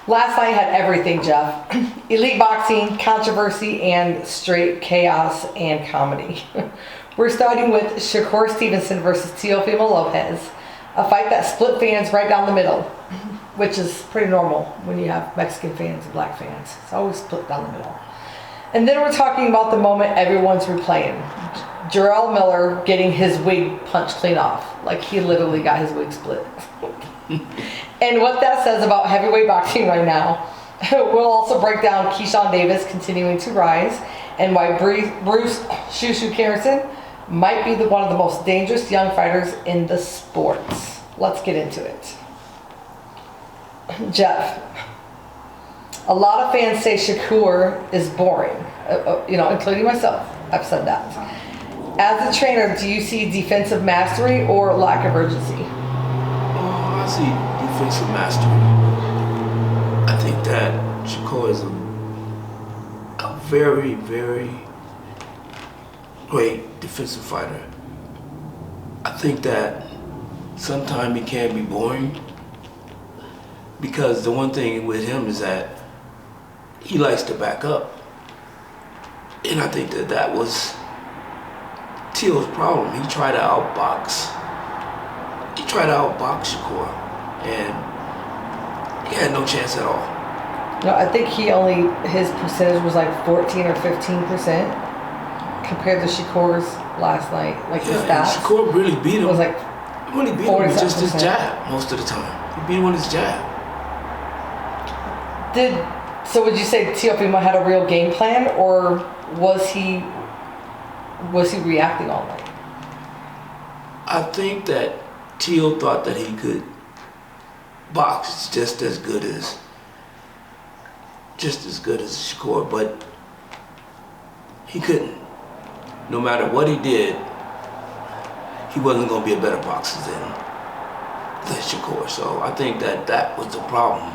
Last night had everything, Jeff. Elite boxing, controversy, and straight chaos and comedy. We're starting with Shakur Stevenson versus Teofimo Lopez, a fight that split fans right down the middle, which is pretty normal when you have Mexican fans and black fans. It's always split down the middle. And then we're talking about the moment everyone's replaying. Jarrell Miller getting his wig punched clean off. Like he literally got his wig split. And what that says about heavyweight boxing right now. We'll also break down Keyshawn Davis continuing to rise and why Bruce Shu Shu Carrington might be one of the most dangerous young fighters in the sports. Let's get into it. Jeff, a lot of fans say Shakur is boring, including myself. I've said that. As a trainer, do you see defensive mastery or lack of urgency? I see defensive mastery. I think that Shakur is a very, very great defensive fighter. I think that sometimes he can be boring because the one thing with him is that he likes to back up. And I think that was Teal's problem. He tried to outbox Shakur, and he had no chance at all. No, I think his percentage was like 14 or 15% compared to Shakur's last night. Like his stats. Shakur really beat him. It was like really beat him with just his jab most of the time. He beat him with his jab. So would you say Teofimo had a real game plan, or was he reacting all night? I think that Teo thought that he could box just as good as Shakur, but he couldn't. No matter what he did, he wasn't going to be a better boxer than Shakur. So I think that was the problem.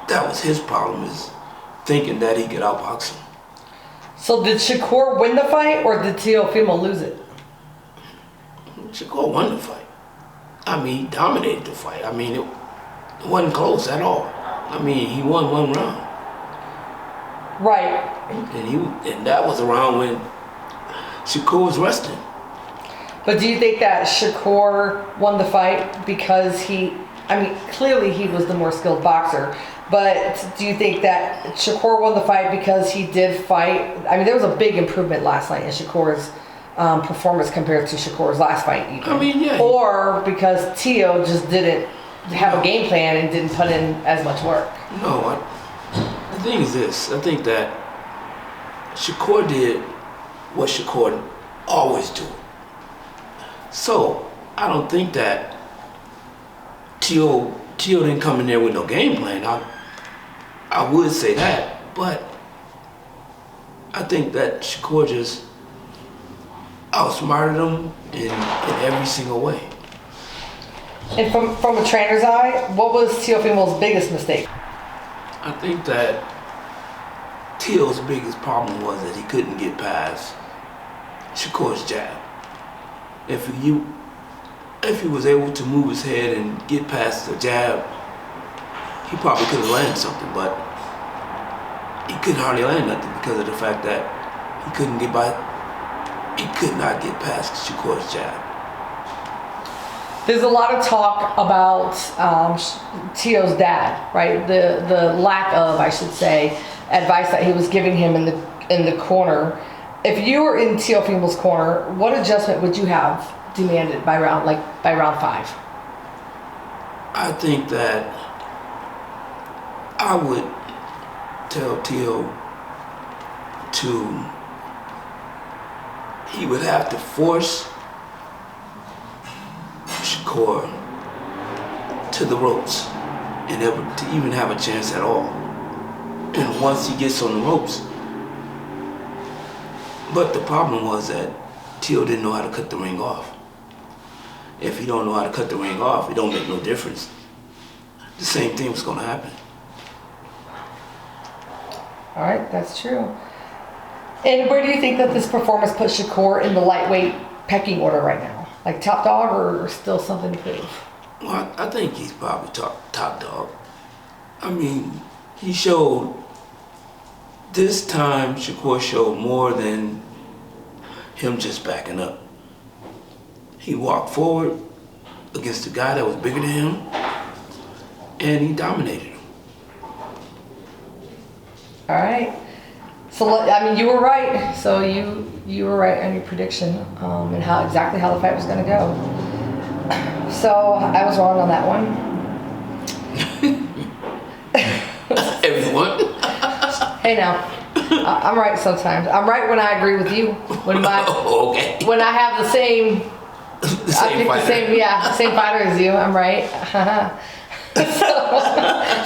That was his problem, is thinking that he could outbox him. So did Shakur win the fight, or did Teofimo lose it? Shakur won the fight. I mean, he dominated the fight. I mean, it wasn't close at all. I mean, he won one round. Right. And that was around when Shakur was resting. But do you think that Shakur won the fight because clearly he was the more skilled boxer, but do you think that Shakur won the fight because he did fight? I mean, there was a big improvement last night in Shakur's performance compared to Shakur's last fight even. I mean, yeah. Or because Teo just didn't have a game plan and didn't put in as much work. No, the thing is this. I think that Shakur did what Shakur always do. So, I don't think that Teo didn't come in there with no game plan. I would say that, but I think that Shakur just outsmarted him in every single way. And from a trainer's eye, what was Teofimo's biggest mistake? I think that Teo's biggest problem was that he couldn't get past Shakur's jab. If he was able to move his head and get past the jab, he probably could have landed something, but he couldn't hardly land nothing because of the fact that he could not get past Shakur's jab. There's a lot of talk about Teo's dad, right? The lack of, I should say, advice that he was giving him in the corner. If you were in Teofimo's corner, what adjustment would you have demanded by round 5? I think that I would tell Teo he would have to force Shakur to the ropes and to even have a chance at all. And once he gets on the ropes, but the problem was that Teo didn't know how to cut the ring off. If he don't know how to cut the ring off, it don't make no difference. The same thing was going to happen. All right, that's true. And where do you think that this performance puts Shakur in the lightweight pecking order right now? Like top dog or still something to prove? Well, I think he's probably top dog. I mean, he showed, this time Shakur showed more than him just backing up. He walked forward against a guy that was bigger than him, and he dominated him. All right. So I mean, you were right. So you were right on your prediction and exactly how the fight was going to go. So I was wrong on that one. Everyone. Hey now, I'm right sometimes. I'm right when I agree with you. When Okay. when I have the same fighter. Same fighter as you. I'm right.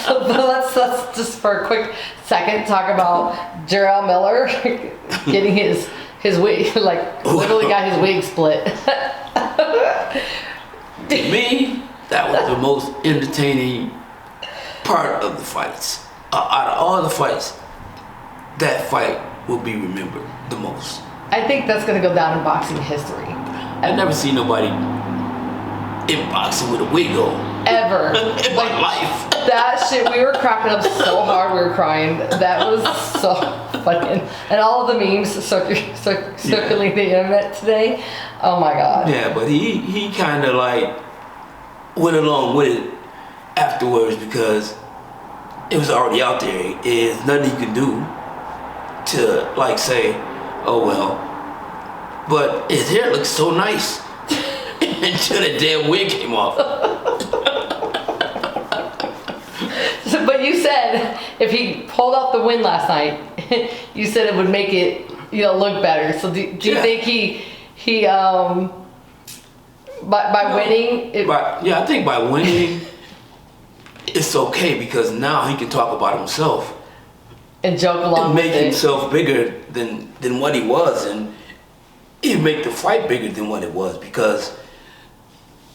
So let's just for a quick second talk about Jarrell Miller getting his wig, like literally got his wig split. To me, that was the most entertaining part of the fights. Out of all the fights, that fight will be remembered the most. I think that's going to go down in boxing history. I've never seen nobody in boxing with a wig on. Ever. In my life. That shit, we were cracking up so hard we were crying. That was so funny. And all of the memes circulating the internet today. Oh my God. Yeah, but he kind of like went along with it afterwards because it was already out there. There's nothing he can do to like say, oh well. But his hair looks so nice until the damn wig came off. But you said if he pulled off the win last night, you said it would make it, look better. So do you think he by winning? I think by winning, it's okay because now he can talk about himself and joke along and with make it. himself bigger than what he was, and even make the fight bigger than what it was because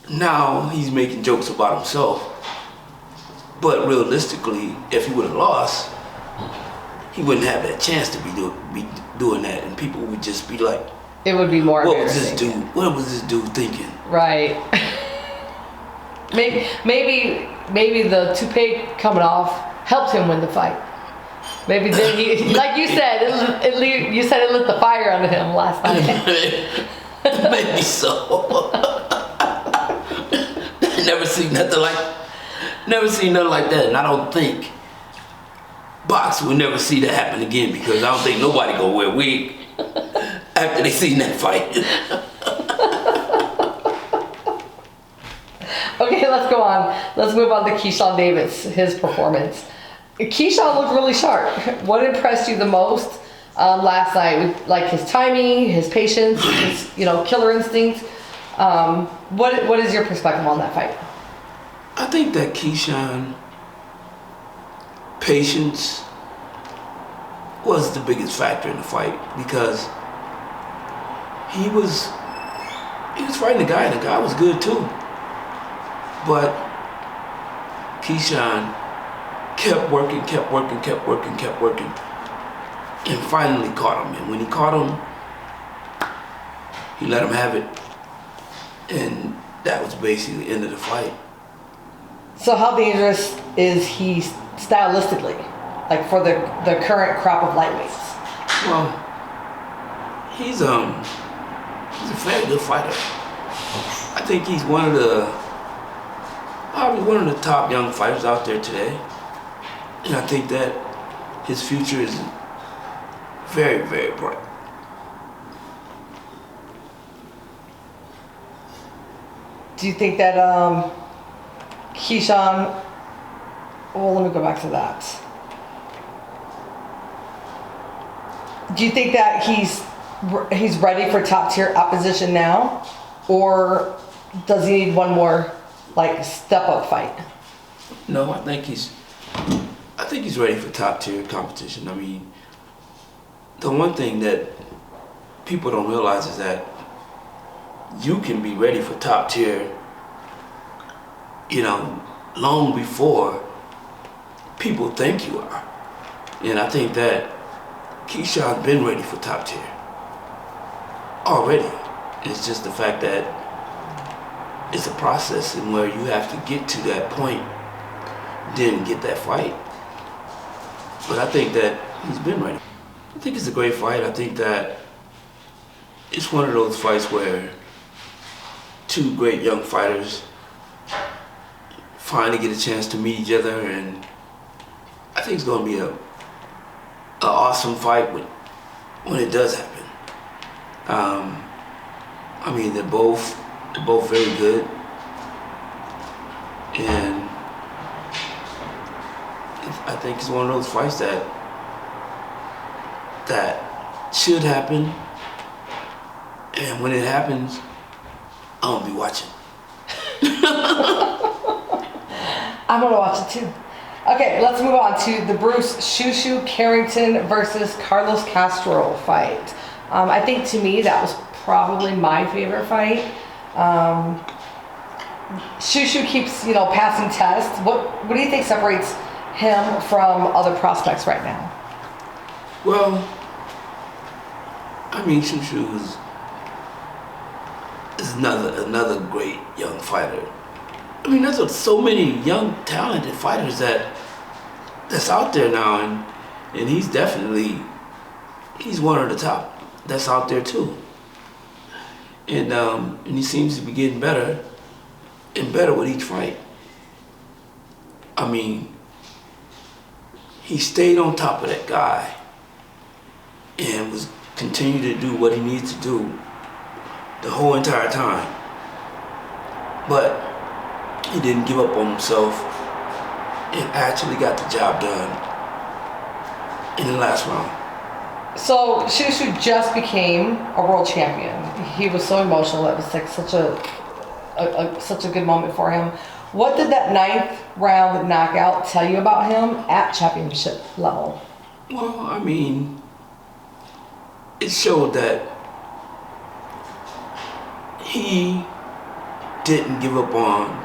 now he's making jokes about himself. But realistically, if he would have lost, he wouldn't have that chance to be doing that, and people would just be like, it would be more "What was this embarrassing. dude? What was this dude thinking?" Right. maybe the toupee coming off helped him win the fight. Maybe then he, like you said, you said it lit the fire under him last night. Maybe so. Never seen nothing like that, and I don't think boxing will never see that happen again because I don't think nobody gonna wear a wig after they seen that fight. Okay, let's go on. Let's move on to Keyshawn Davis, his performance. Keyshawn looked really sharp. What impressed you the most last night? Like his timing, his patience, his killer instinct. What is your perspective on that fight? I think that Keyshawn patience was the biggest factor in the fight because he was fighting the guy, and the guy was good too. But Keyshawn kept working, and finally caught him. And when he caught him, he let him have it, and that was basically the end of the fight. So how dangerous is he stylistically, like for the current crop of lightweights? Well, he's a very good fighter. I think he's probably one of the top young fighters out there today. And I think that his future is very, very bright. Do you think that Keyshawn, well, let me go back to that. Do you think that he's ready for top tier opposition now, or does he need one more step up fight? No, I think he's ready for top tier competition. I mean, the one thing that people don't realize is that you can be ready for top tier, long before people think you are. And I think that Keyshawn's been ready for top tier already. It's just the fact that it's a process and where you have to get to that point didn't get that fight. But I think that he's been ready. I think it's a great fight. I think that it's one of those fights where two great young fighters finally get a chance to meet each other, and I think it's going to be an awesome fight when it does happen. I mean, they're both very good, and I think it's one of those fights that should happen, and when it happens, I'm gonna be watching. I'm gonna watch it too. Okay, let's move on to the Bruce Shu Shu Carrington versus Carlos Castro fight. I think to me that was probably my favorite fight. Shu Shu keeps, passing tests. What do you think separates him from other prospects right now? Well, I mean, Shu Shu is another great young fighter. I mean, there's so many young, talented fighters that's out there now, and he's one of the top that's out there too. And he seems to be getting better and better with each fight. I mean, he stayed on top of that guy and was continuing to do what he needs to do the whole entire time. But he didn't give up on himself and actually got the job done in the last round. So Shu Shu just became a world champion. He was so emotional. It was like such a good moment for him. What did that 9th round knockout tell you about him at championship level? Well, I mean, it showed that he didn't give up on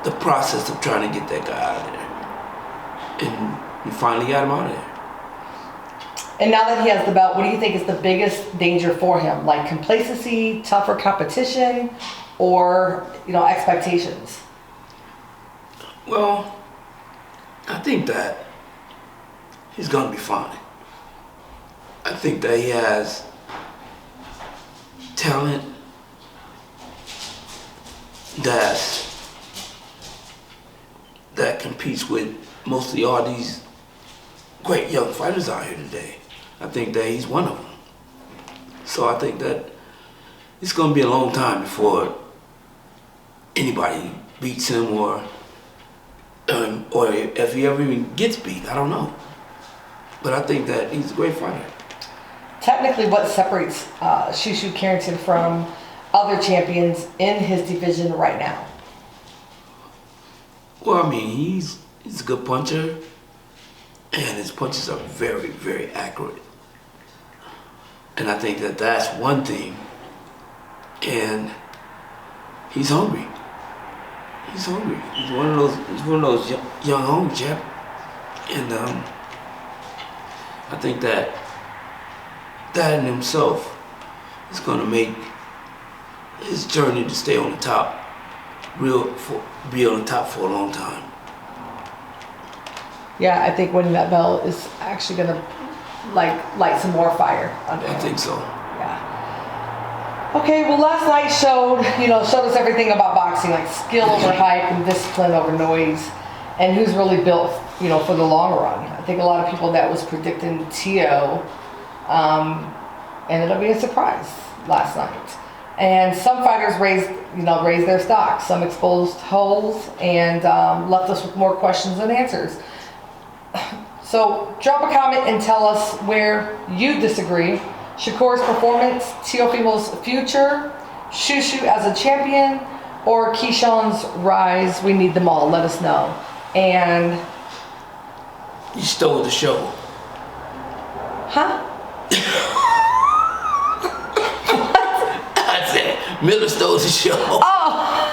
the process of trying to get that guy out of there. And we finally got him out of there. And now that he has the belt, what do you think is the biggest danger for him? Like complacency, tougher competition, or expectations? Well, I think that he's gonna be fine. I think that he has talent that competes with mostly all these great young fighters out here today. I think that he's one of them. So I think that it's going to be a long time before anybody beats him, or if he ever even gets beat. I don't know. But I think that he's a great fighter. Technically, what separates Shu Shu Carrington from other champions in his division right now? Well, I mean, he's a good puncher, and his punches are very, very accurate. And I think that that's one thing. And he's hungry. He's hungry. He's one of those young hungry champ. And I think that in himself is going to make his journey to stay on the top be on the top for a long time. Yeah, I think winning that belt is actually going to light some more fire under him. I think so. Yeah. Okay, well, last night showed us everything about boxing, like skill over hype and discipline over noise, and who's really built, for the long run. I think a lot of people that was predicting Teo ended up being a surprise last night. And some fighters raised their stock. Some exposed holes and left us with more questions than answers. So drop a comment and tell us where you disagree. Shakur's performance, Teofimo's future, Shu Shu as a champion, or Keyshawn's rise. We need them all. Let us know. And you stole the show. Huh? I said Miller stole the show. Oh!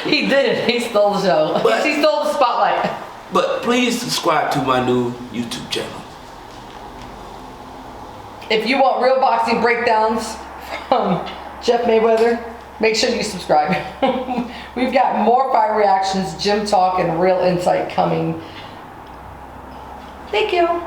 He did. He stole the show. He stole the spotlight. But please subscribe to my new YouTube channel. If you want real boxing breakdowns from Jeff Mayweather, make sure you subscribe. We've got more fight reactions, gym talk, and real insight coming. Thank you.